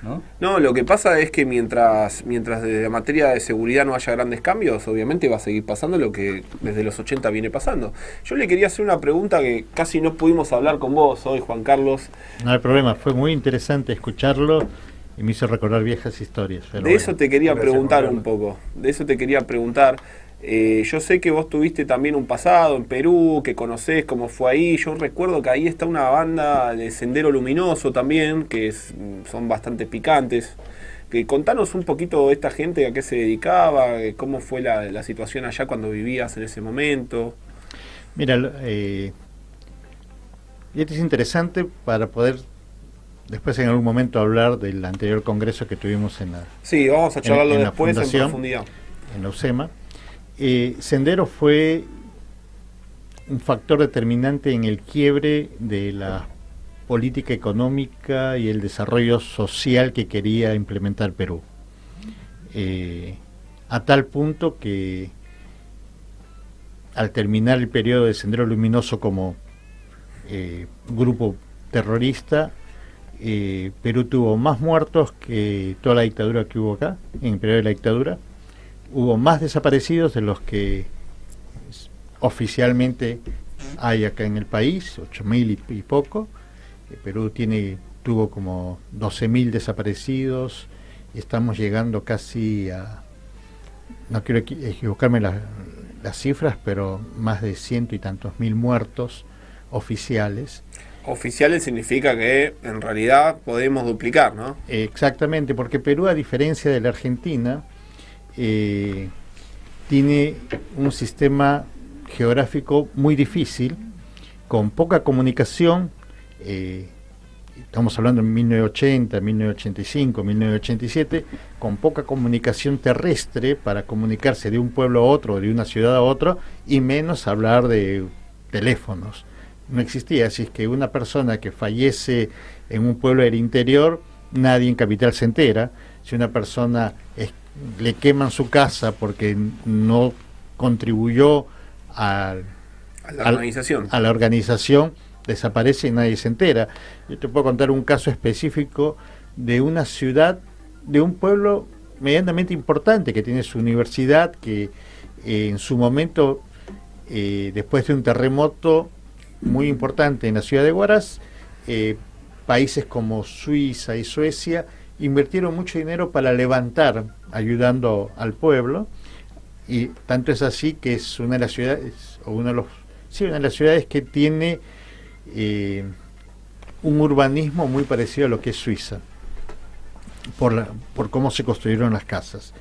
¿no? No, lo que pasa es que mientras desde la materia de seguridad no haya grandes cambios, obviamente va a seguir pasando lo que desde los 80 viene pasando. Yo le quería hacer una pregunta que casi no pudimos hablar con vos hoy, Juan Carlos. No hay problema, fue muy interesante escucharlo y me hizo recordar viejas historias. Pero De eso te quería Gracias, preguntar Juan un poco. De eso te quería preguntar. Yo sé que vos tuviste también un pasado en Perú, que conocés cómo fue ahí. Yo recuerdo que ahí está una banda de Sendero Luminoso también, que son bastante picantes. Contanos un poquito de esta gente, a qué se dedicaba, cómo fue la situación allá cuando vivías en ese momento. Mira, y esto es interesante para poder después en algún momento hablar del anterior congreso que tuvimos en Sí, vamos a charlarlo en la después en fundación. profundidad. la UCEMA. Sendero fue un factor determinante en el quiebre de la política económica y el desarrollo social que quería implementar Perú. A tal punto que al terminar el periodo de Sendero Luminoso como grupo terrorista, Perú tuvo más muertos que toda la dictadura que hubo acá, en el periodo de la dictadura. Hubo más desaparecidos de los que oficialmente hay acá en el país, 8.000 y poco. Perú tuvo como 12.000 desaparecidos y estamos llegando casi a, no quiero equivocarme las cifras, pero más de 100 y tantos mil muertos oficiales. Oficiales significa que en realidad podemos duplicar, ¿no? Exactamente, porque Perú, a diferencia de la Argentina, tiene un sistema geográfico muy difícil, con poca comunicación, estamos hablando en 1980, 1985, 1987, con poca comunicación terrestre para comunicarse de un pueblo a otro, de una ciudad a otro, y menos hablar de teléfonos. No existía, así es que una persona que fallece en un pueblo del interior, nadie en capital se entera. Si una persona le queman su casa porque no contribuyó a la organización, desaparece y nadie se entera. Yo te puedo contar un caso específico de una ciudad, de un pueblo medianamente importante que tiene su universidad, que en su momento, después de un terremoto muy importante en la ciudad de Huaraz, países como Suiza y Suecia invirtieron mucho dinero para levantar, ayudando al pueblo, y tanto es así que es una de las ciudades, o una de las ciudades que tiene un urbanismo muy parecido a lo que es Suiza, por cómo se construyeron las casas.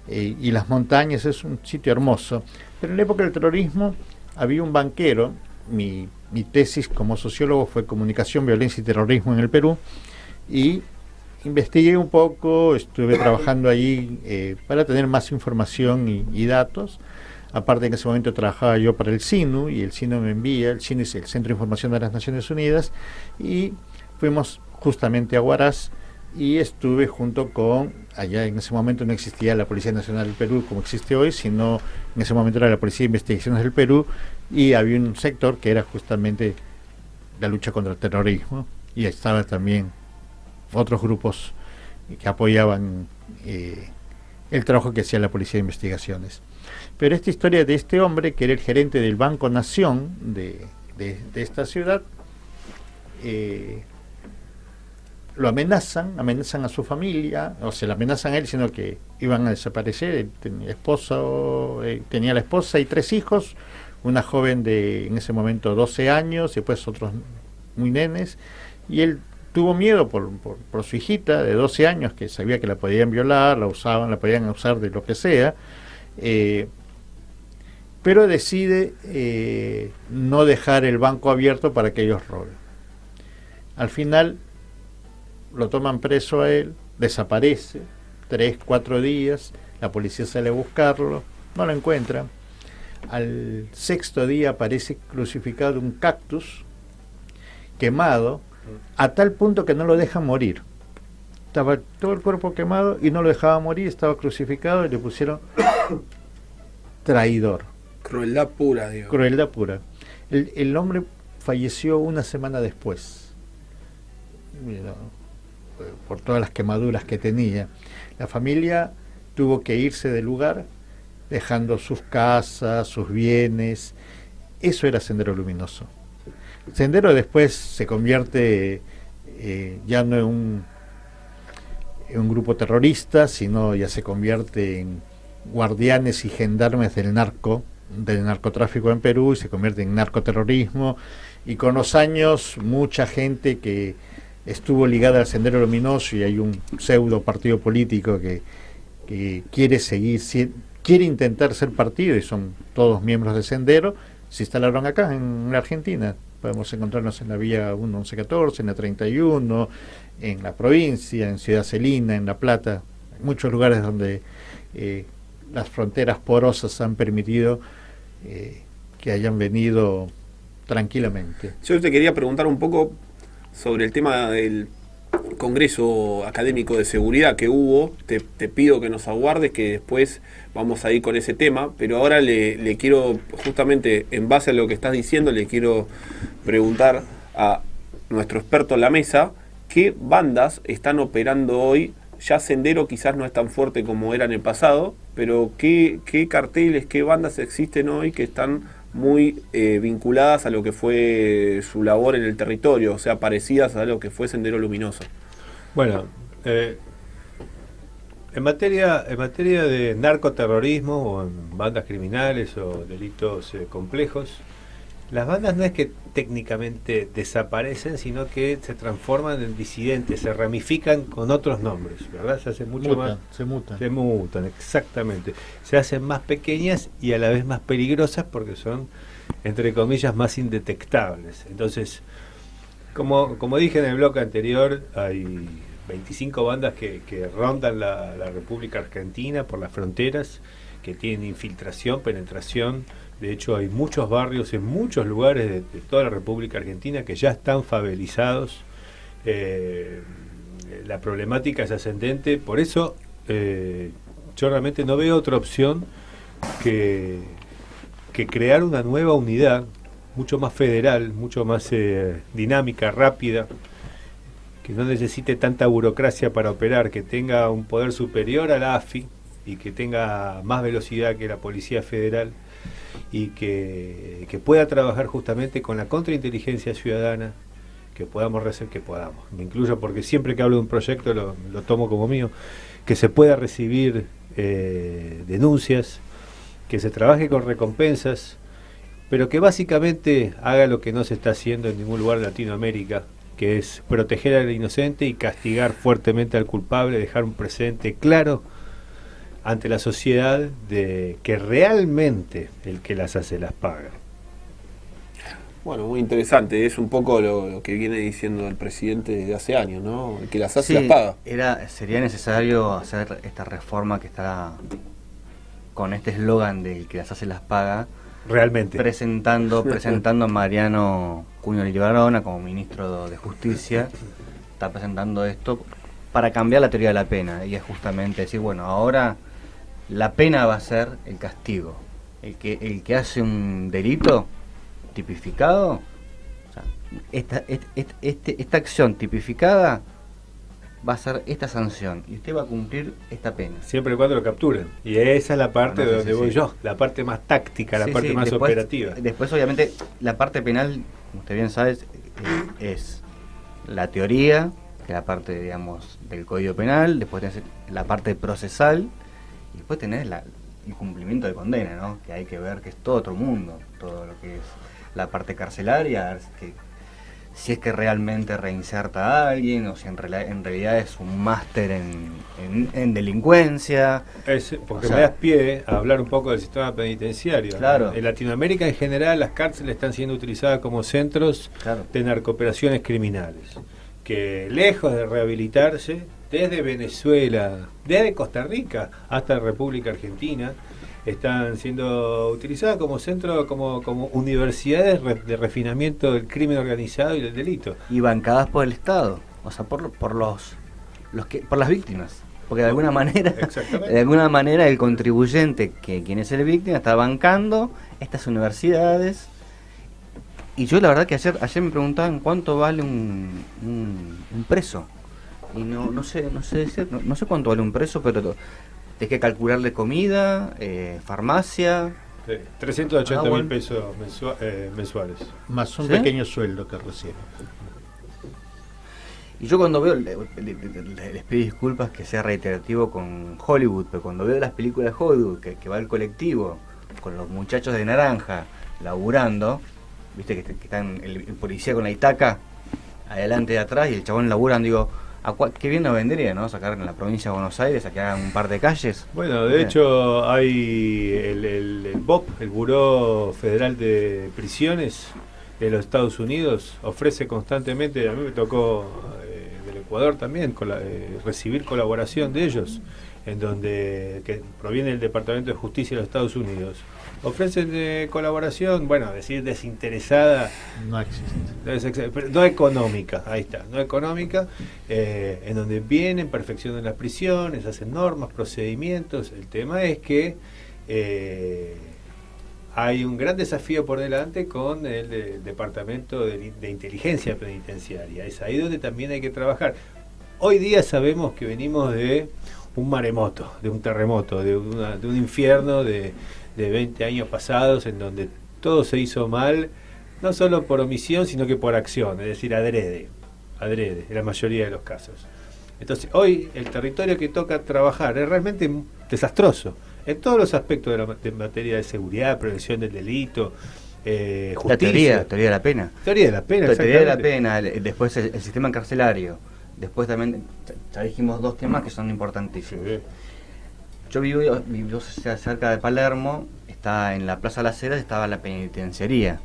Y las montañas, es un sitio hermoso. Pero en la época del terrorismo había un banquero, mi tesis como sociólogo fue Comunicación, Violencia y Terrorismo en el Perú, y investigué un poco, estuve trabajando allí para tener más información y datos. Aparte, en ese momento trabajaba yo para el CINU, y el CINU me envía, el CINU es el Centro de Información de las Naciones Unidas, y fuimos justamente a Huaraz, y estuve junto con, allá en ese momento no existía la Policía Nacional del Perú como existe hoy, sino en ese momento era la Policía de Investigaciones del Perú, y había un sector que era justamente la lucha contra el terrorismo, y estaban también otros grupos que apoyaban el trabajo que hacía la Policía de Investigaciones. Pero esta historia de este hombre, que era el gerente del Banco Nación de esta ciudad, lo amenazan a su familia, o se le amenazan a él, sino que iban a desaparecer. Él tenía la esposa y 3 hijos, una joven de en ese momento 12 años, después otros muy nenes, y él tuvo miedo por su hijita de 12 años, que sabía que la podían violar, la podían usar de lo que sea, pero decide no dejar el banco abierto para que ellos roben. Al final lo toman preso a él, desaparece 3-4 días, la policía sale a buscarlo, no lo encuentran. Al 6º día aparece crucificado un cactus quemado, a tal punto que no lo dejan morir. Estaba todo el cuerpo quemado y no lo dejaba morir, estaba crucificado, y le pusieron traidor. Crueldad pura, digo. Crueldad pura. El hombre falleció una semana después, por todas las quemaduras que tenía. La familia tuvo que irse del lugar, dejando sus casas, sus bienes. Eso era Sendero Luminoso. Sendero después se convierte ya no en un grupo terrorista, sino ya se convierte en guardianes y gendarmes del narcotráfico en Perú, y se convierte en narcoterrorismo, y con los años mucha gente que estuvo ligada al Sendero Luminoso, y hay un pseudo partido político que quiere intentar ser partido, y son todos miembros de Sendero, se instalaron acá en la Argentina. Podemos encontrarnos en la vía 1114, en la 31, en la provincia, en Ciudad Celina, en La Plata, muchos lugares donde las fronteras porosas han permitido que hayan venido tranquilamente. Yo te quería preguntar un poco sobre el tema del Congreso Académico de Seguridad que hubo. Te pido que nos aguardes, que después vamos a ir con ese tema, pero ahora le quiero, justamente en base a lo que estás diciendo, le quiero preguntar a nuestro experto en la mesa, ¿qué bandas están operando hoy? Ya Sendero quizás no es tan fuerte como era en el pasado, pero ¿qué carteles, qué bandas existen hoy que están muy vinculadas a lo que fue su labor en el territorio, o sea, parecidas a lo que fue Sendero Luminoso? Bueno, en materia de narcoterrorismo, o en bandas criminales o delitos complejos, las bandas no es que técnicamente desaparecen, sino que se transforman en disidentes, se ramifican con otros nombres, ¿verdad? Se hacen Se mutan, exactamente. Se hacen más pequeñas y a la vez más peligrosas, porque son, entre comillas, más indetectables. Entonces, Como dije en el bloque anterior, hay 25 bandas que rondan la República Argentina por las fronteras, que tienen infiltración, penetración. De hecho, hay muchos barrios en muchos lugares de toda la República Argentina que ya están favelizados. La problemática es ascendente, por eso yo realmente no veo otra opción que crear una nueva unidad, mucho más federal, mucho más dinámica, rápida, que no necesite tanta burocracia para operar, que tenga un poder superior a la AFI y que tenga más velocidad que la Policía Federal y que pueda trabajar justamente con la contrainteligencia ciudadana, que podamos me incluyo porque siempre que hablo de un proyecto lo tomo como mío, que se pueda recibir denuncias, que se trabaje con recompensas, pero que básicamente haga lo que no se está haciendo en ningún lugar de Latinoamérica, que es proteger al inocente y castigar fuertemente al culpable, dejar un precedente claro ante la sociedad de que realmente el que las hace las paga. Bueno, muy interesante, es un poco lo que viene diciendo el presidente desde hace años, ¿no? El que las hace las paga. Sería necesario hacer esta reforma que está con este eslogan del que las hace las paga, Realmente. presentando a Mariano Cuño Libarona como ministro de Justicia. Está presentando esto para cambiar la teoría de la pena, y es justamente decir, bueno, ahora la pena va a ser el castigo. El que hace un delito tipificado, o sea, esta acción tipificada va a ser esta sanción y usted va a cumplir esta pena. Siempre y cuando lo capturen. Y esa es la parte de donde voy yo, la parte más táctica, la parte más después, operativa. Después, obviamente, la parte penal, como usted bien sabe, es la teoría, que es la parte, digamos, del Código Penal, después tenés la parte procesal, y después tenés el cumplimiento de condena, ¿no? Que hay que ver que es todo otro mundo, todo lo que es la parte carcelaria, a ver si es que realmente reinserta a alguien o si en realidad es un máster en delincuencia. Porque me das pie a hablar un poco del sistema penitenciario. Claro. En Latinoamérica en general las cárceles están siendo utilizadas como centros de narcooperaciones criminales, que lejos de rehabilitarse, desde Venezuela, desde Costa Rica hasta la República Argentina, están siendo utilizadas como centros, como universidades de refinamiento del crimen organizado y del delito. Y bancadas por el Estado, o sea, por las víctimas. Porque de alguna manera el contribuyente, quien es el víctima, está bancando estas universidades. Y yo la verdad que ayer me preguntaban cuánto vale un preso. Y no sé cuánto vale un preso, pero hay que calcularle comida, farmacia. 380.000 pesos mensuales. Más un ¿Sí? pequeño sueldo que recibe. Y yo cuando veo, les pido disculpas que sea reiterativo con Hollywood, pero cuando veo las películas de Hollywood, que va el colectivo con los muchachos de naranja laburando, viste que están el policía con la itaca adelante y atrás y el chabón laburando, digo, qué bien nos vendría, ¿no? Sacar en la provincia de Buenos Aires a que hagan un par de calles. Bueno, de hecho hay el BOP, el Buró Federal de Prisiones de los Estados Unidos, ofrece constantemente, a mí me tocó del Ecuador también, recibir colaboración de ellos, en donde que proviene del Departamento de Justicia de los Estados Unidos. Ofrecen colaboración, bueno, decir desinteresada, No existe. no económica, ahí está, no económica, en donde vienen, perfeccionan las prisiones, hacen normas, procedimientos. El tema es que hay un gran desafío por delante con el Departamento de Inteligencia Penitenciaria. Es ahí donde también hay que trabajar. Hoy día sabemos que venimos de un maremoto, de un terremoto, de un infierno de 20 años pasados, en donde todo se hizo mal, no solo por omisión, sino que por acción, es decir, adrede, en la mayoría de los casos. Entonces, hoy el territorio que toca trabajar es realmente desastroso, en todos los aspectos de materia de seguridad, prevención del delito, justicia. La teoría de la pena. Teoría de la pena, La teoría de la exactamente. pena, después el sistema carcelario, después también, ya dijimos dos temas que son importantísimos. Sí. Yo vivo cerca de Palermo, está en la Plaza Las Heras, estaba la penitenciaría.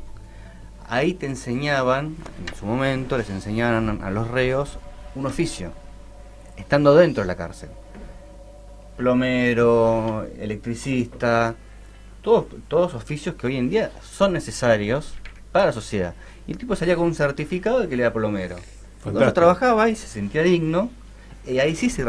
ahí te enseñaban, en su momento les enseñaban a los reos un oficio, estando dentro de la cárcel. Plomero, electricista, todos oficios que hoy en día son necesarios para la sociedad. Y el tipo salía con un certificado de que le era plomero. Cuando yo trabajaba ahí se sentía digno, y ahí sí se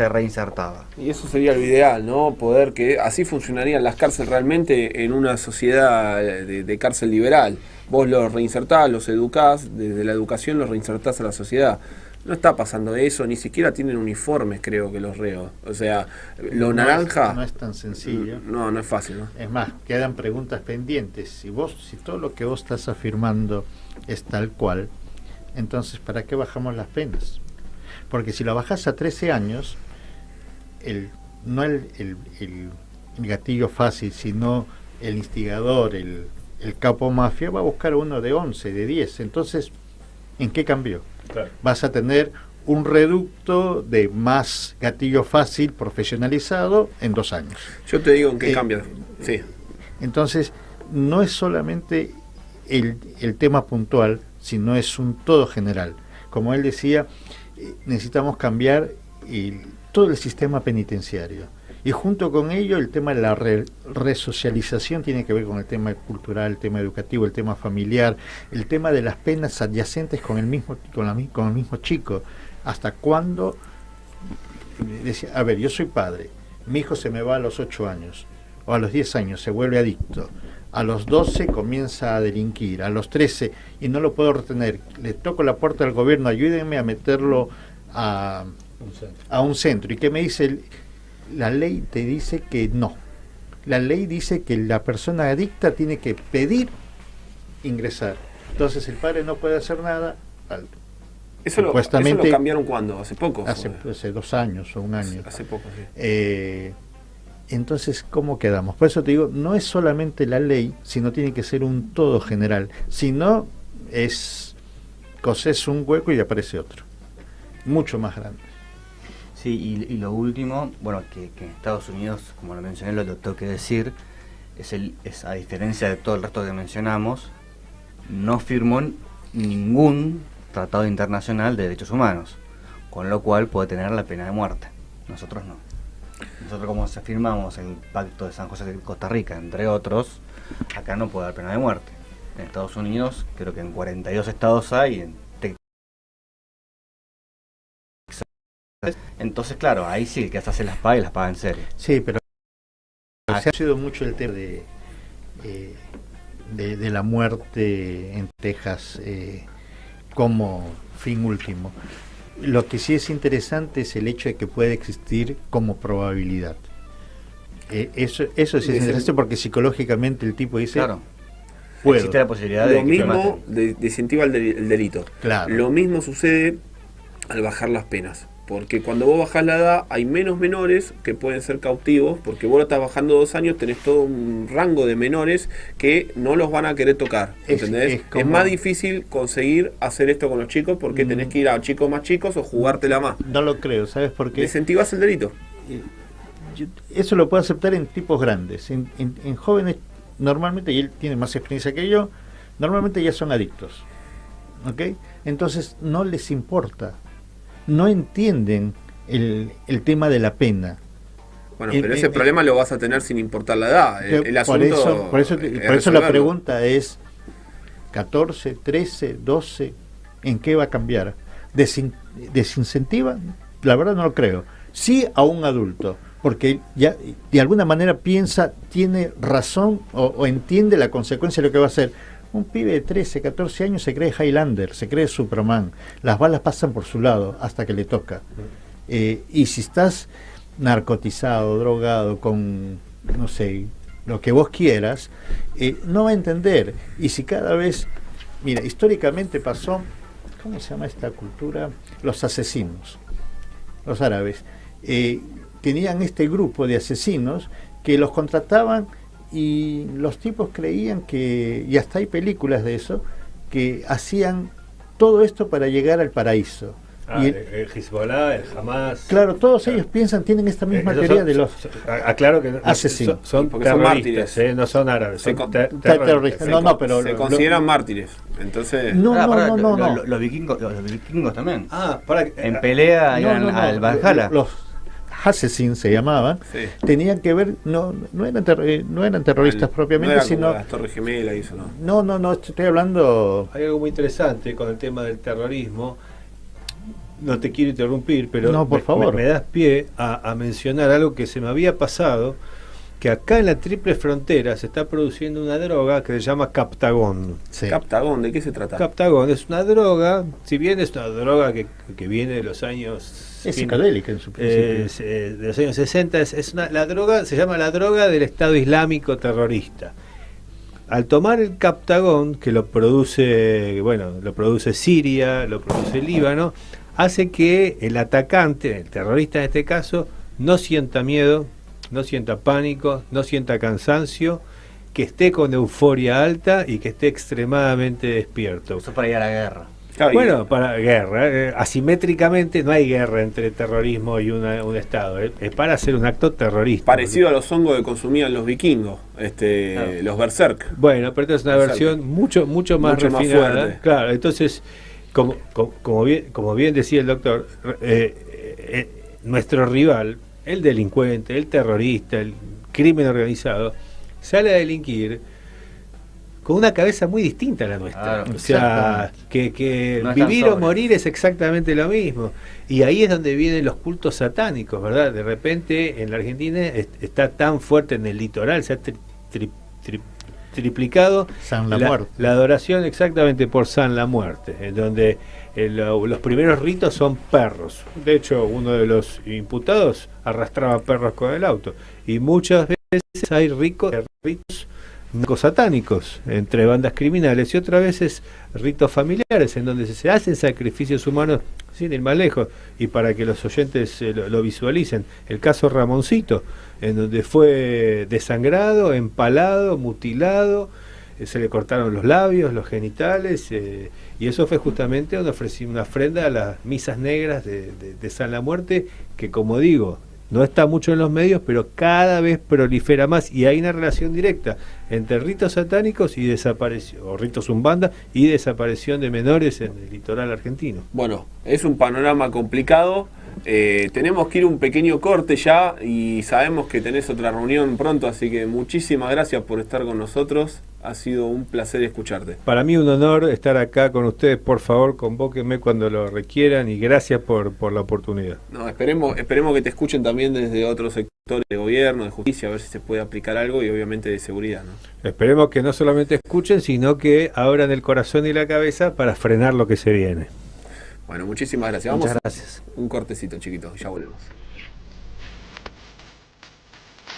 reinsertaba. Y eso sería lo ideal, ¿no? Poder que así funcionarían las cárceles realmente en una sociedad de cárcel liberal. Vos los reinsertás, los educás, desde la educación los reinsertás a la sociedad. No está pasando eso, ni siquiera tienen uniformes, creo que los reos. O sea, lo naranja... No es tan sencillo. No es fácil, ¿no? Es más, quedan preguntas pendientes. Si todo lo que vos estás afirmando es tal cual, entonces ¿para qué bajamos las penas? Porque si lo bajás a 13 años, no el gatillo fácil, sino el instigador, el capo mafia, va a buscar uno de 11, de 10. Entonces, ¿en qué cambió? Claro. Vas a tener un reducto de más gatillo fácil profesionalizado en 2 años. Yo te digo en qué cambia. Sí. Entonces, no es solamente el tema puntual, sino es un todo general. Como él decía, necesitamos cambiar todo el sistema penitenciario. Y junto con ello, el tema de la resocialización tiene que ver con el tema cultural, el tema educativo, el tema familiar, el tema de las penas adyacentes con el mismo chico. ¿Hasta cuándo? Decía, a ver, yo soy padre, mi hijo se me va a los 8 años, o a los 10 años se vuelve adicto, a los 12 comienza a delinquir, a los 13 y no lo puedo retener, le toco la puerta al gobierno, ayúdenme a meterlo a un centro. ¿Y qué me dice? La ley te dice que no. La ley dice que la persona adicta tiene que pedir ingresar. Entonces el padre no puede hacer nada. ¿Eso lo cambiaron cuándo? ¿Hace poco? Hace 2 años o 1 año. Hace poco, sí. Entonces, ¿cómo quedamos? Por eso te digo, no es solamente la ley, sino tiene que ser un todo general. Si no, cosés un hueco y aparece otro. Mucho más grande. Sí, y lo último, bueno, que en Estados Unidos, como lo mencioné, lo tengo que decir, es a diferencia de todo el resto que mencionamos, no firmó ningún tratado internacional de derechos humanos, con lo cual puede tener la pena de muerte. Nosotros no. Nosotros, como firmamos el Pacto de San José de Costa Rica, entre otros, acá no puede haber pena de muerte. En Estados Unidos, creo que en 42 estados hay, entonces, claro, ahí sí, que hasta se las paga y las paga en serio. Sí, pero se ha sido mucho el tema de la muerte en Texas como fin último. Lo que sí es interesante es el hecho de que puede existir como probabilidad. Eso sí es interesante porque psicológicamente el tipo dice... Claro. Puedo. Existe la posibilidad de lo que mismo desincentiva el delito. Claro. Lo mismo sucede al bajar las penas. Porque cuando vos bajás la edad, hay menos menores que pueden ser cautivos, porque vos lo estás bajando 2 años, tenés todo un rango de menores que no los van a querer tocar, ¿entendés? Es más difícil conseguir hacer esto con los chicos porque tenés que ir a chicos más chicos o jugártela más. No lo creo, ¿sabes por qué? Desincentivás el delito. Eso lo puedo aceptar en tipos grandes. En jóvenes, normalmente, y él tiene más experiencia que yo, normalmente ya son adictos, ¿ok? Entonces no les importa. No entienden el tema de la pena. Bueno, pero ese problema lo vas a tener sin importar la edad. El asunto por eso la pregunta es 14, 13, 12, ¿en qué va a cambiar? ¿Desincentiva? La verdad no lo creo. Sí a un adulto, porque ya de alguna manera piensa, tiene razón o entiende la consecuencia de lo que va a hacer. Un pibe de 13, 14 años se cree Highlander, se cree Superman. Las balas pasan por su lado hasta que le toca. Y si estás narcotizado, drogado, con, no sé, lo que vos quieras, no va a entender. Y si cada vez... Mira, históricamente pasó... ¿Cómo se llama esta cultura? Los asesinos. Los árabes. Tenían este grupo de asesinos que los contrataban... Y los tipos creían que, y hasta hay películas de eso, que hacían todo esto para llegar al paraíso. Y el Hezbollah, el Hamas. claro, todos ellos piensan, tienen esta misma Esos teoría son- de los aclaro que asesinos. son Porque son terroristas, mártires. no son árabes, Se son con- terroristas. No, no, pero se lo- consideran mártires. Entonces, No, Pará, no, pará, no, no, no. Los vikingos también. para En pelea iban al Valhalla. Los Hassassin se llamaban, sí. tenían que ver, no eran terroristas No propiamente, era como sino... las Torres Gemelas y eso, ¿no? No, estoy hablando... Hay algo muy interesante con el tema del terrorismo. No te quiero interrumpir, pero No, por favor. me das pie a mencionar algo que se me había pasado, que acá en la Triple Frontera se está produciendo una droga que se llama Captagon. Sí. Captagón, ¿de qué se trata? Captagon es una droga, si bien es una droga que viene de los años... Es psicodélica en su principio. de los años 60, la droga se llama la droga del Estado Islámico terrorista. Al tomar el Captagon, que lo produce Siria, lo produce Líbano, hace que el atacante, el terrorista en este caso, no sienta miedo, no sienta pánico, no sienta cansancio, que esté con euforia alta y que esté extremadamente despierto. Eso para ir a la guerra. Claro, y- Bueno, para guerra, asimétricamente no hay guerra entre terrorismo y un Estado, es para hacer un acto terrorista. parecido a los hongos que consumían los vikingos, Claro. los berserk. Bueno, pero esta es una Exacto. versión mucho más Mucho más refinada. fuerte. Claro, entonces, como bien decía el doctor, nuestro rival, el delincuente, el terrorista, el crimen organizado, sale a delinquir con una cabeza muy distinta a la nuestra. Claro, o sea, que No están vivir o sobrios. morir es exactamente lo mismo. Y ahí es donde vienen los cultos satánicos, ¿verdad? De repente en la Argentina está tan fuerte en el litoral, se ha triplicado San la Muerte. la adoración exactamente por San la Muerte, en donde los primeros ritos son perros. De hecho, uno de los imputados arrastraba perros con el auto. Y muchas veces hay ritos satánicos entre bandas criminales y otras veces ritos familiares en donde se hacen sacrificios humanos sin ir más lejos, y para que los oyentes lo visualicen, el caso Ramoncito, en donde fue desangrado, empalado, mutilado, se le cortaron los labios, los genitales, y eso fue justamente una ofrenda a las misas negras de San la Muerte, que, como digo, no está mucho en los medios, pero cada vez prolifera más, y hay una relación directa entre ritos satánicos y desaparición, o ritos umbanda y desaparición de menores en el litoral argentino. Bueno, es un panorama complicado. Tenemos que ir un pequeño corte ya y sabemos que tenés otra reunión pronto, así que muchísimas gracias por estar con nosotros. Ha sido un placer escucharte. Para mí un honor estar acá con ustedes. Por favor, convóquenme cuando lo requieran, y gracias por la oportunidad. No, esperemos que te escuchen también desde otros sectores de gobierno, de justicia, a ver si se puede aplicar algo, y obviamente de seguridad, ¿no? Esperemos que no solamente escuchen, sino que abran el corazón y la cabeza para frenar lo que se viene. Bueno, muchísimas gracias. Vamos Muchas a gracias. un cortecito chiquito, ya volvemos.